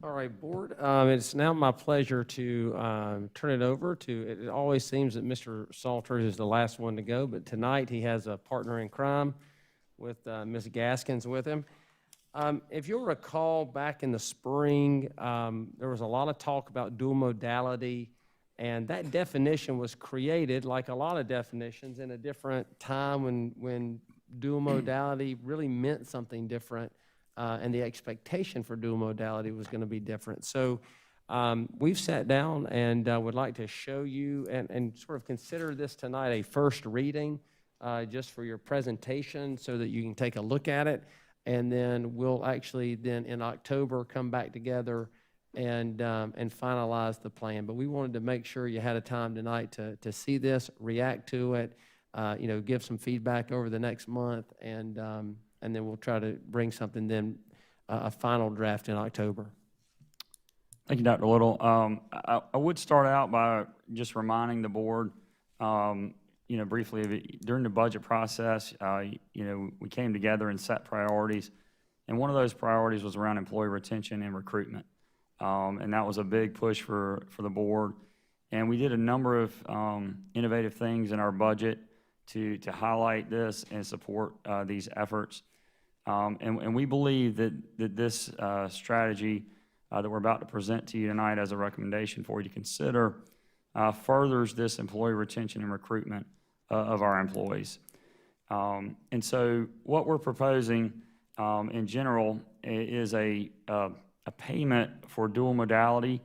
All right, Board. It's now my pleasure to turn it over to, it always seems that Mr. Salters is the last one to go, but tonight he has a partner in crime with Ms. Gaskins with him. If you'll recall, back in the spring, there was a lot of talk about dual modality, and that definition was created, like a lot of definitions, in a different time when dual modality really meant something different. And the expectation for dual modality was going to be different. So we've sat down and would like to show you and sort of consider this tonight a first reading just for your presentation so that you can take a look at it. And then we'll actually then in October come back together and finalize the plan. But we wanted to make sure you had a time tonight to see this, react to it, give some feedback over the next month, and then we'll try to bring something then, a final draft in October. Thank you, Dr. Little. I would start out by just reminding the board, briefly, during the budget process, we came together and set priorities, and one of those priorities was around employee retention and recruitment, and that was a big push for the board. And we did a number of innovative things in our budget to highlight this and support these efforts. And we believe that this strategy that we're about to present to you tonight as a recommendation for you to consider furthers this employee retention and recruitment of our employees. And so what we're proposing in general is a payment for dual modality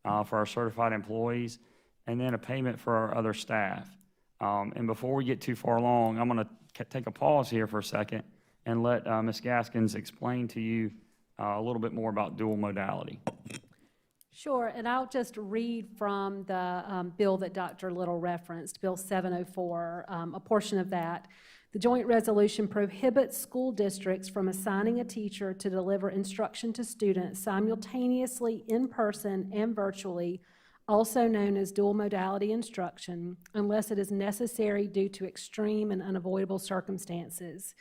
for our certified employees, and then a payment for our other staff. And before we get too far along, I'm going to take a pause here for a second and let Ms. Gaskins explain to you a little bit more about dual modality. Sure, and I'll just read from the bill that Dr. Little referenced, Bill 704, a portion of that. The joint resolution prohibits school districts from assigning a teacher to deliver instruction to students simultaneously in person and virtually, also known as dual modality instruction, unless it is necessary due to extreme and unavoidable circumstances.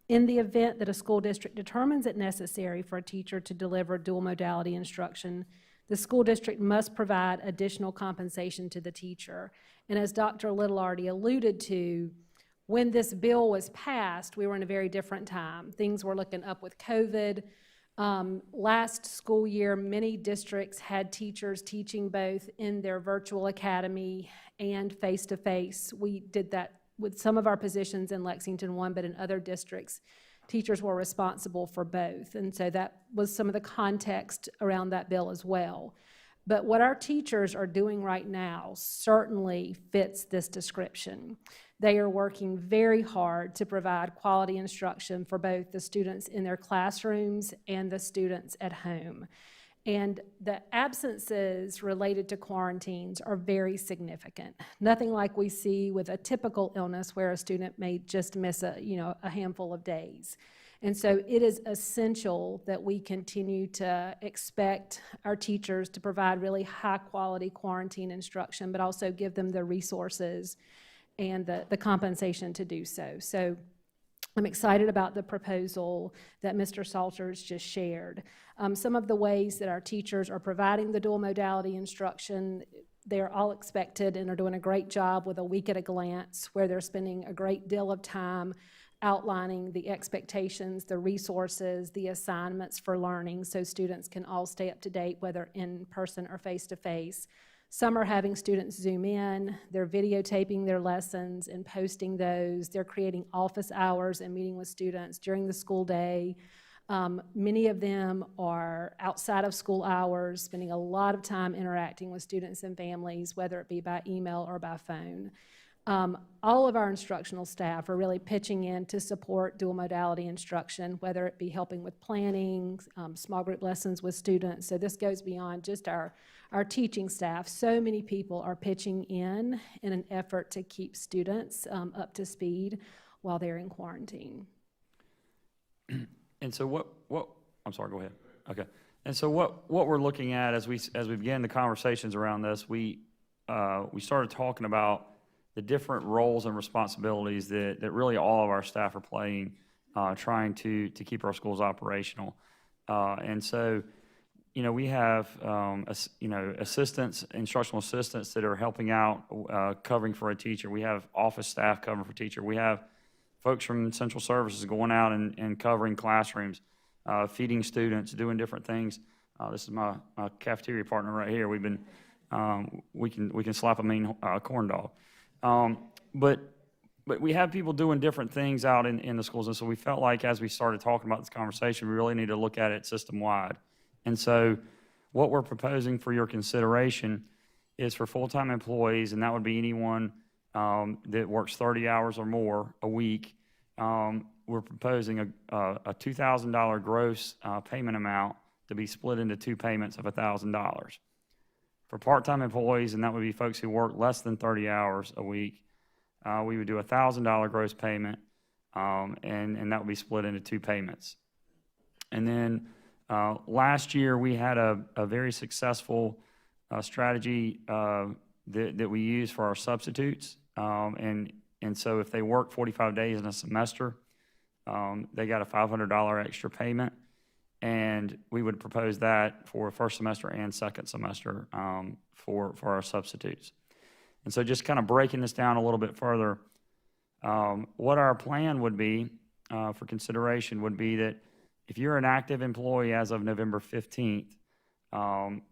In the event that a school district determines it necessary for a teacher to deliver dual modality instruction, the school district must provide additional compensation to the teacher. And as Dr. Little already alluded to, when this bill was passed, we were in a very different time. Things were looking up with COVID. Last school year, many districts had teachers teaching both in their virtual academy and face-to-face. We did that with some of our positions in Lexington One, but in other districts, teachers were responsible for both. And so that was some of the context around that bill as well. But what our teachers are doing right now certainly fits this description. They are working very hard to provide quality instruction for both the students in their classrooms and the students at home. And the absences related to quarantines are very significant. Nothing like we see with a typical illness where a student may just miss a handful of days. And so it is essential that we continue to expect our teachers to provide really high quality quarantine instruction, but also give them the resources and the compensation to do so. So I'm excited about the proposal that Mr. Salters just shared. Some of the ways that our teachers are providing the dual modality instruction, they're all expected and are doing a great job with a week at a glance, where they're spending a great deal of time outlining the expectations, the resources, the assignments for learning, so students can all stay up to date, whether in person or face-to-face. Some are having students Zoom in, they're videotaping their lessons and posting those. They're creating office hours and meeting with students during the school day. Many of them are outside of school hours, spending a lot of time interacting with students and families, whether it be by email or by phone. All of our instructional staff are really pitching in to support dual modality instruction, whether it be helping with planning, small group lessons with students. So this goes beyond just our teaching staff. So many people are pitching in an effort to keep students up to speed while they're in quarantine. And so what I'm sorry, go ahead. Okay. And so what we're looking at as we begin the conversations around this, we started talking about the different roles and responsibilities that really all of our staff are playing, trying to keep our schools operational. And so we have, assistants, instructional assistants that are helping out, covering for a teacher. We have office staff covering for a teacher. We have folks from central services going out and covering classrooms, feeding students, doing different things. This is my cafeteria partner right here. We've been, we can slap a mean corn dog. But we have people doing different things out in the schools. And so we felt like as we started talking about this conversation, we really need to look at it system-wide. And so what we're proposing for your consideration is for full-time employees, and that would be anyone that works 30 hours or more a week. We're proposing a $2,000 gross payment amount to be split into 2 payments of $1,000. For part-time employees, and that would be folks who work less than 30 hours a week, we would do a $1,000 gross payment, and that would be split into 2 payments. And then last year, we had a very successful strategy that we use for our substitutes. And so if they work 45 days in a semester, they got a $500 extra payment. And we would propose that for first semester and second semester for our substitutes. And so just kind of breaking this down a little bit further, what our plan would be for consideration would be that if you're an active employee as of November 15th,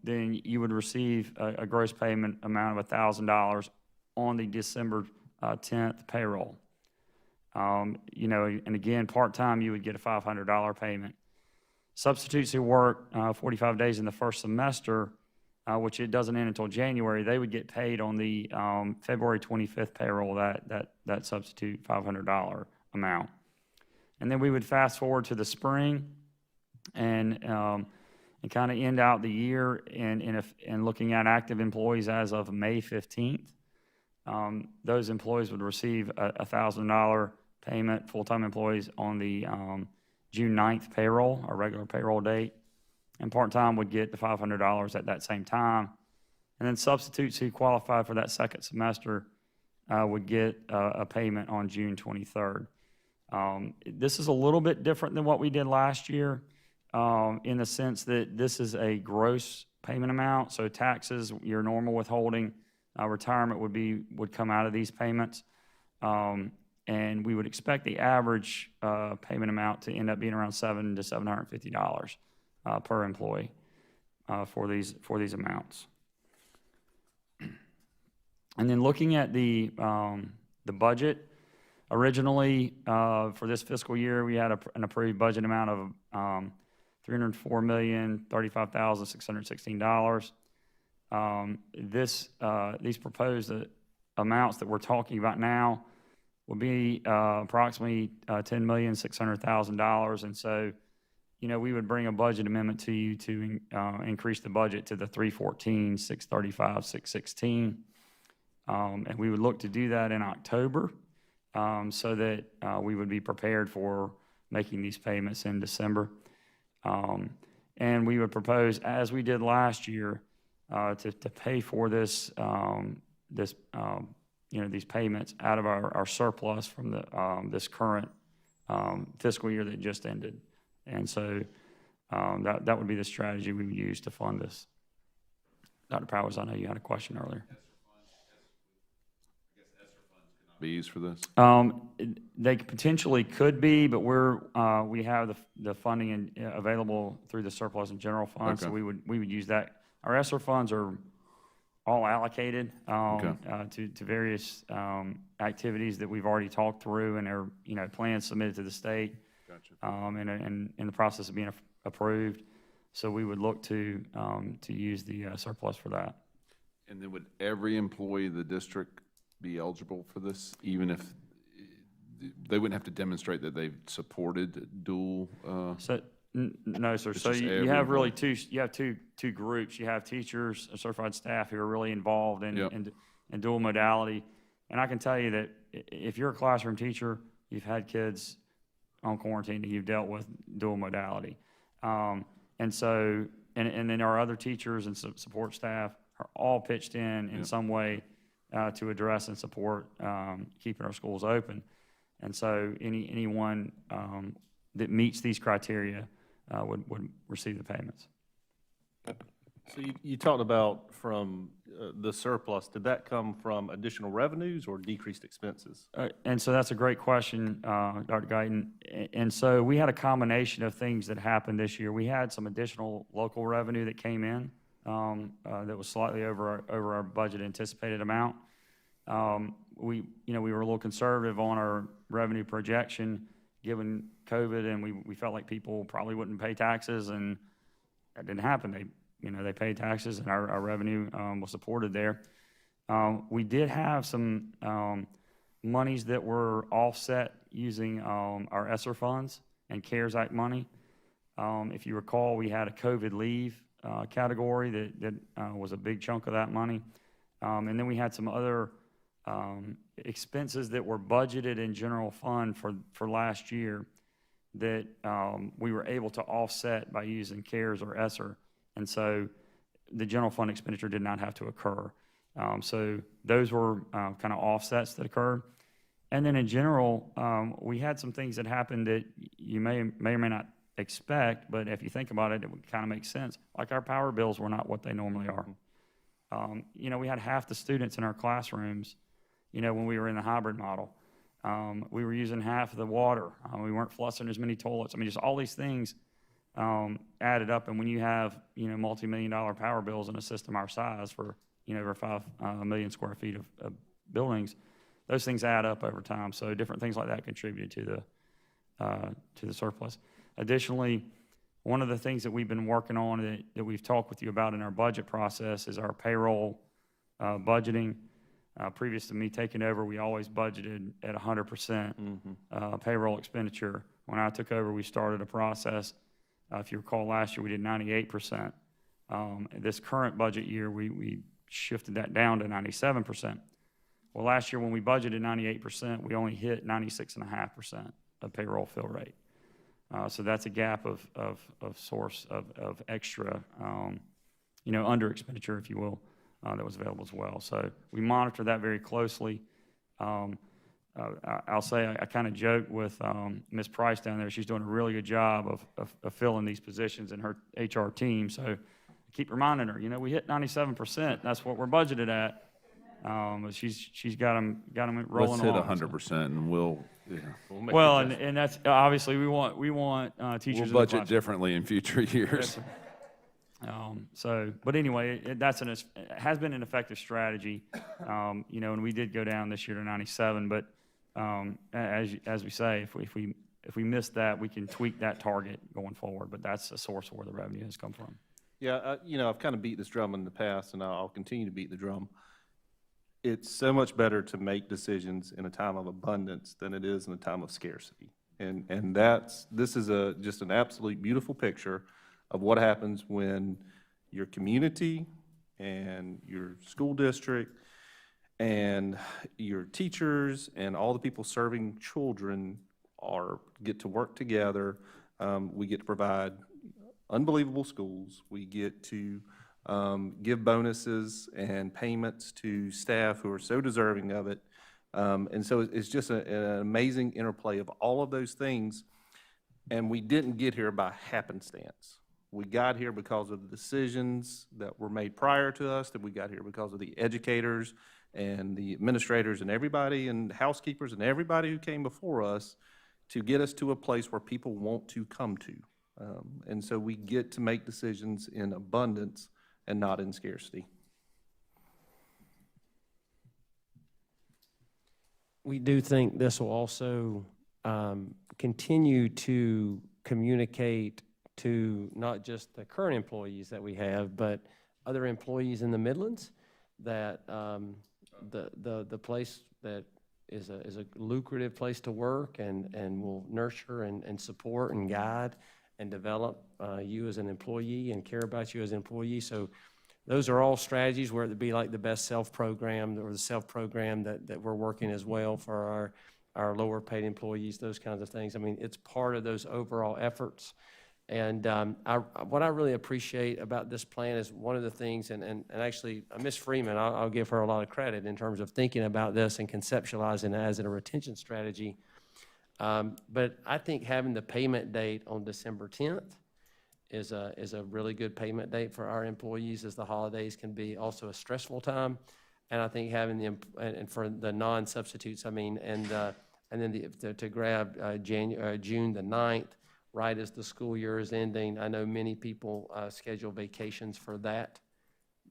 then you would receive a gross payment amount of $1,000 on the December 10th payroll. And again, part-time, you would get a $500 payment. Substitutes who work 45 days in the first semester, which it doesn't end until January, they would get paid on the February 25th payroll, that substitute $500 amount. And then we would fast forward to the spring and kind of end out the year and looking at active employees as of May 15th. Those employees would receive a $1,000 payment, full-time employees on the June 9th payroll, our regular payroll date. And part-time would get the $500 at that same time. And then substitutes who qualify for that second semester would get a payment on June 23rd. This is a little bit different than what we did last year in the sense that this is a gross payment amount. So taxes, your normal withholding, retirement would come out of these payments. And we would expect the average payment amount to end up being around $700 to $750 per employee for these amounts. And then looking at the budget, originally for this fiscal year, we had an approved budget amount of $304,035,616. These proposed amounts that we're talking about now will be approximately $10,600,000, and so we would bring a budget amendment to you to increase the budget to the $314,635,616, and we would look to do that in October, so that we would be prepared for making these payments in December, and we would propose, as we did last year, to pay for this these payments out of our surplus from this current fiscal year that just ended. And so that would be the strategy we would use to fund this. Dr. Powers, I know you had a question earlier. Be used for this? They potentially could be, but we have the funding available through the surplus and general fund, okay. So we would use that. Our ESSER funds are all allocated to various activities that we've already talked through, and are plans submitted to the state. Gotcha. And in the process of being approved. So we would look to use the surplus for that. And then would every employee of the district be eligible for this, even if they wouldn't have to demonstrate that they've supported dual? No, sir. So you have really two groups. You have teachers, certified staff who are really involved in dual modality. And I can tell you that if you're a classroom teacher, you've had kids on quarantine and you've dealt with dual modality. And then our other teachers and support staff are all pitched in some way to address and support keeping our schools open. And so anyone that meets these criteria would receive the payments. So you talked about from the surplus, did that come from additional revenues or decreased expenses? And so that's a great question, Dr. Guyton. And so we had a combination of things that happened this year. We had some additional local revenue that came in that was slightly over our budget anticipated amount. We were a little conservative on our revenue projection given COVID, and we felt like people probably wouldn't pay taxes, and that didn't happen. They paid taxes, and our revenue was supported there. We did have some monies that were offset using our ESSER funds and CARES Act money. If you recall, we had a COVID leave category that was a big chunk of that money. And then we had some other expenses that were budgeted in general fund for last year that we were able to offset by using CARES or ESSER. And so the general fund expenditure did not have to occur. So those were kind of offsets that occurred. And then in general, we had some things that happened that you may or may not expect, but if you think about it, it would kind of make sense. Like our power bills were not what they normally are. We had half the students in our classrooms, when we were in the hybrid model. We were using half of the water. We weren't flushing as many toilets. I mean, just all these things added up. And when you have, multi-million-dollar power bills in a system our size for, over 5 million square feet of buildings, those things add up over time. So different things like that contributed to the surplus. Additionally, one of the things that we've been working on that we've talked with you about in our budget process is our payroll budgeting. Previous to me taking over, we always budgeted at 100% payroll expenditure. When I took over, we started a process. If you recall, last year we did 98%. This current budget year, we shifted that down to 97%. Well, last year when we budgeted 98%, we only hit 96.5% of payroll fill rate. So that's a gap of source of extra, under expenditure, if you will, that was available as well. So we monitor that very closely. I'll say I kind of joke with Ms. Price down there. She's doing a really good job of filling these positions in her HR team. So I keep reminding her, we hit 97%. That's what we're budgeted at. But she's got them rolling along. Let's hit 100%, and we'll Well, and that's obviously we want teachers. We'll budget differently in future years. But anyway, it has been an effective strategy, and we did go down this year to 97. But as we say, if we miss that, we can tweak that target going forward. But that's a source of where the revenue has come from. Yeah, I've kind of beat this drum in the past, and I'll continue to beat the drum. It's so much better to make decisions in a time of abundance than it is in a time of scarcity. And this is just an absolute beautiful picture of what happens when your community and your school district and your teachers and all the people serving children get to work together. We get to provide unbelievable schools. We get to give bonuses and payments to staff who are so deserving of it. And so it's just an amazing interplay of all of those things. And we didn't get here by happenstance. We got here because of the decisions that were made prior to us, that we got here because of the educators and the administrators and everybody and housekeepers and everybody who came before us to get us to a place where people want to come to. And so we get to make decisions in abundance and not in scarcity. We do think this will also continue to communicate to not just the current employees that we have, but other employees in the Midlands, that the place that is a lucrative place to work and will nurture and support and guide and develop you as an employee and care about you as an employee. So those are all strategies, whether it be like the Best Self program or the Self program that we're working as well for our lower paid employees, those kinds of things. I mean, it's part of those overall efforts. And what I really appreciate about this plan is one of the things, and actually Ms. Freeman, I'll give her a lot of credit in terms of thinking about this and conceptualizing it as a retention strategy. But I think having the payment date on December 10th is a really good payment date for our employees, as the holidays can be also a stressful time. And I think having and for the non-substitutes, I mean, and then to grab June the 9th, right as the school year is ending. I know many people schedule vacations for that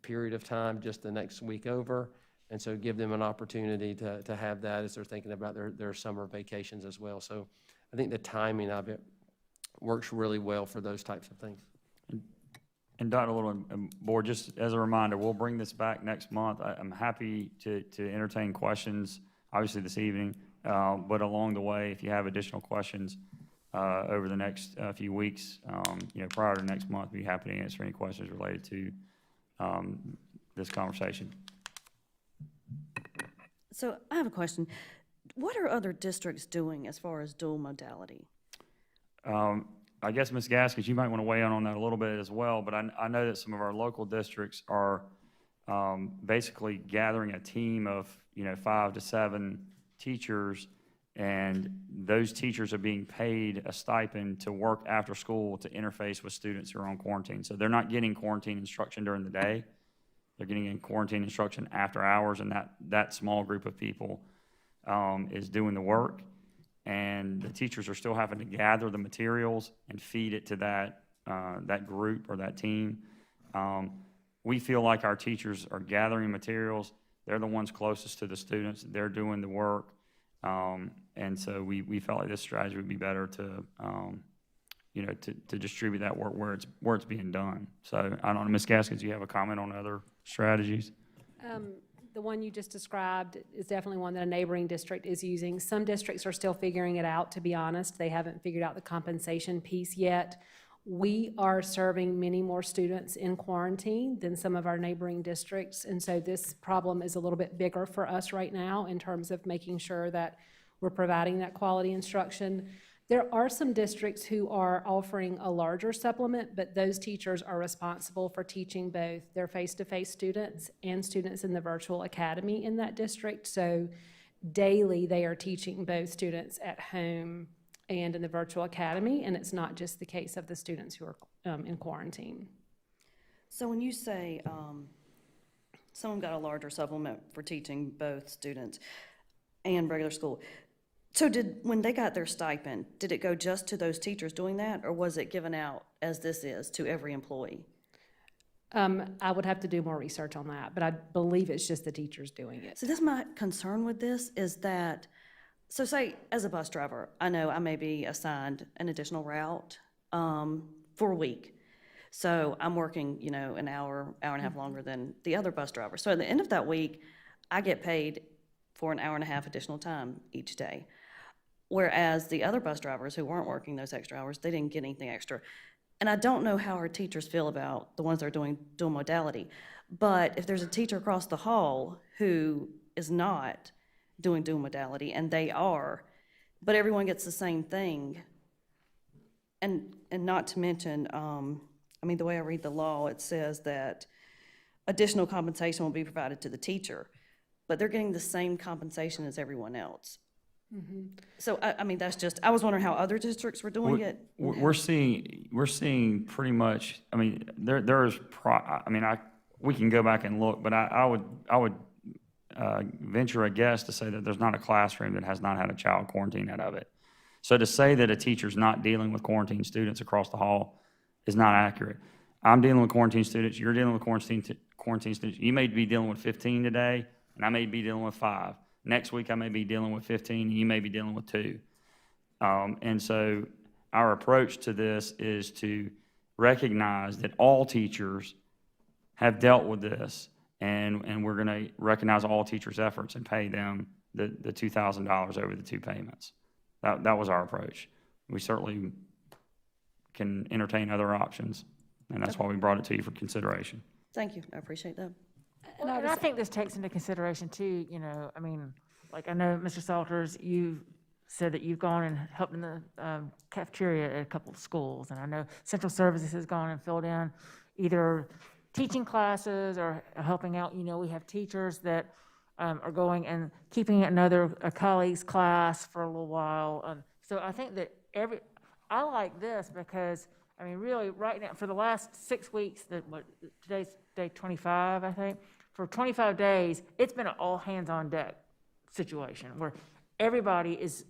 period of time, just the next week over. And so give them an opportunity to have that as they're thinking about their summer vacations as well. So I think the timing of it works really well for those types of things. And Dr. Little and Board, just as a reminder, we'll bring this back next month. I'm happy to entertain questions, obviously this evening, but along the way, if you have additional questions over the next few weeks, prior to next month, be happy to answer any questions related to this conversation. So I have a question. What are other districts doing as far as dual modality? I guess, Ms. Gaskins, you might want to weigh in on that a little bit as well, but I know that some of our local districts are basically gathering a team of, 5 to 7 teachers, and those teachers are being paid a stipend to work after school to interface with students who are on quarantine. So they're not getting quarantine instruction during the day. They're getting in quarantine instruction after hours, and that small group of people is doing the work. And the teachers are still having to gather the materials and feed it to that group or that team. We feel like our teachers are gathering materials. They're the ones closest to the students. They're doing the work. And so we felt like this strategy would be better to distribute that work where it's being done. So I don't know, Ms. Gaskins, do you have a comment on other strategies? The one you just described is definitely one that a neighboring district is using. Some districts are still figuring it out, to be honest. They haven't figured out the compensation piece yet. We are serving many more students in quarantine than some of our neighboring districts, and so this problem is a little bit bigger for us right now in terms of making sure that we're providing that quality instruction. There are some districts who are offering a larger supplement, but those teachers are responsible for teaching both their face-to-face students and students in the virtual academy in that district. So daily, they are teaching both students at home and in the virtual academy, and it's not just the case of the students who are in quarantine. So when you say someone got a larger supplement for teaching both students and regular school, so when they got their stipend, did it go just to those teachers doing that, or was it given out, as this is, to every employee? I would have to do more research on that, but I believe it's just the teachers doing it. So this is my concern with this is that, so say as a bus driver, I know I may be assigned an additional route for a week. So I'm working, an hour and a half longer than the other bus driver. So at the end of that week, I get paid for an hour and a half additional time each day. Whereas the other bus drivers who weren't working those extra hours, they didn't get anything extra. And I don't know how our teachers feel about the ones that are doing dual modality. But if there's a teacher across the hall who is not doing dual modality, and they are, but everyone gets the same thing, and not to mention, the way I read the law, it says that additional compensation will be provided to the teacher, but they're getting the same compensation as everyone else. Mm-hmm. So, that's just, I was wondering how other districts were doing it. We're seeing pretty much, we can go back and look, but I would venture a guess to say that there's not a classroom that has not had a child quarantine out of it. So to say that a teacher's not dealing with quarantine students across the hall is not accurate. I'm dealing with quarantine students, you're dealing with quarantine students. You may be dealing with 15 today, and I may be dealing with 5. Next week, I may be dealing with 15, and you may be dealing with 2. And so our approach to this is to recognize that all teachers have dealt with this, and we're going to recognize all teachers' efforts and pay them the $2,000 over the 2 payments. That was our approach. We certainly can entertain other options, and that's why we brought it to you for consideration. Thank you, I appreciate that. Well, and I think this takes into consideration too, I know, Mr. Salters, you said that you've gone and helped in the cafeteria at a couple of schools, and I know Central Services has gone and filled in either teaching classes or helping out. We have teachers that are going and keeping a colleague's class for a little while. So I think that I like this because I mean, really, right now, for the last 6 weeks, today's day 25, I think, for 25 days, it's been an all-hands-on-deck situation where everybody is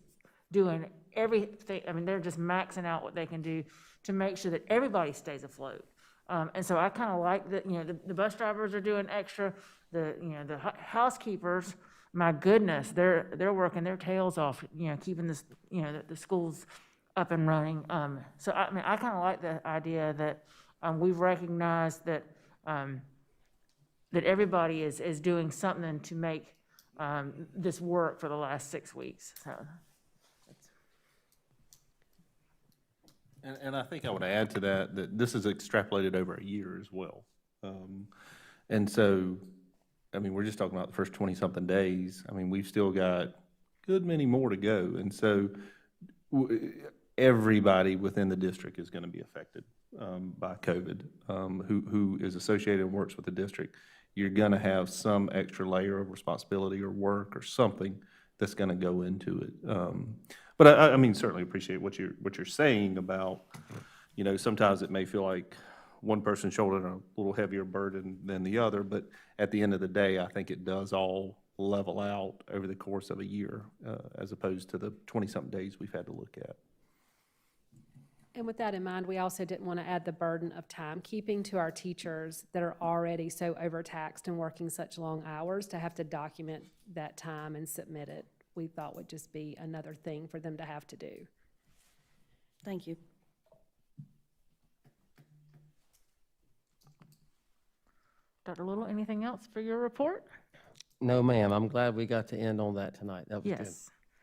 doing everything. I mean, they're just maxing out what they can do to make sure that everybody stays afloat. And so I kind of like that, the bus drivers are doing extra, the housekeepers, my goodness, they're working their tails off, keeping this, the schools up and running. So I mean, I kind of like the idea that we've recognized that that everybody is doing something to make this work for the last 6 weeks. So. And I think I would add to that, that this is extrapolated over a year as well. And so, I mean, we're just talking about the first 20-something days. I mean, we've still got a good many more to go. And so everybody within the district is going to be affected by COVID, who is associated and works with the district. You're going to have some extra layer of responsibility or work or something that's going to go into it. But I mean, certainly appreciate what you're saying about, sometimes it may feel like one person shouldering a little heavier burden than the other, but at the end of the day, I think it does all level out over the course of a year, as opposed to the 20-something days we've had to look at. And with that in mind, we also didn't want to add the burden of timekeeping to our teachers that are already so overtaxed and working such long hours to have to document that time and submit it. We thought would just be another thing for them to have to do. Thank you. Dr. Little, anything else for your report? No, ma'am. I'm glad we got to end on that tonight. That was good. Yes.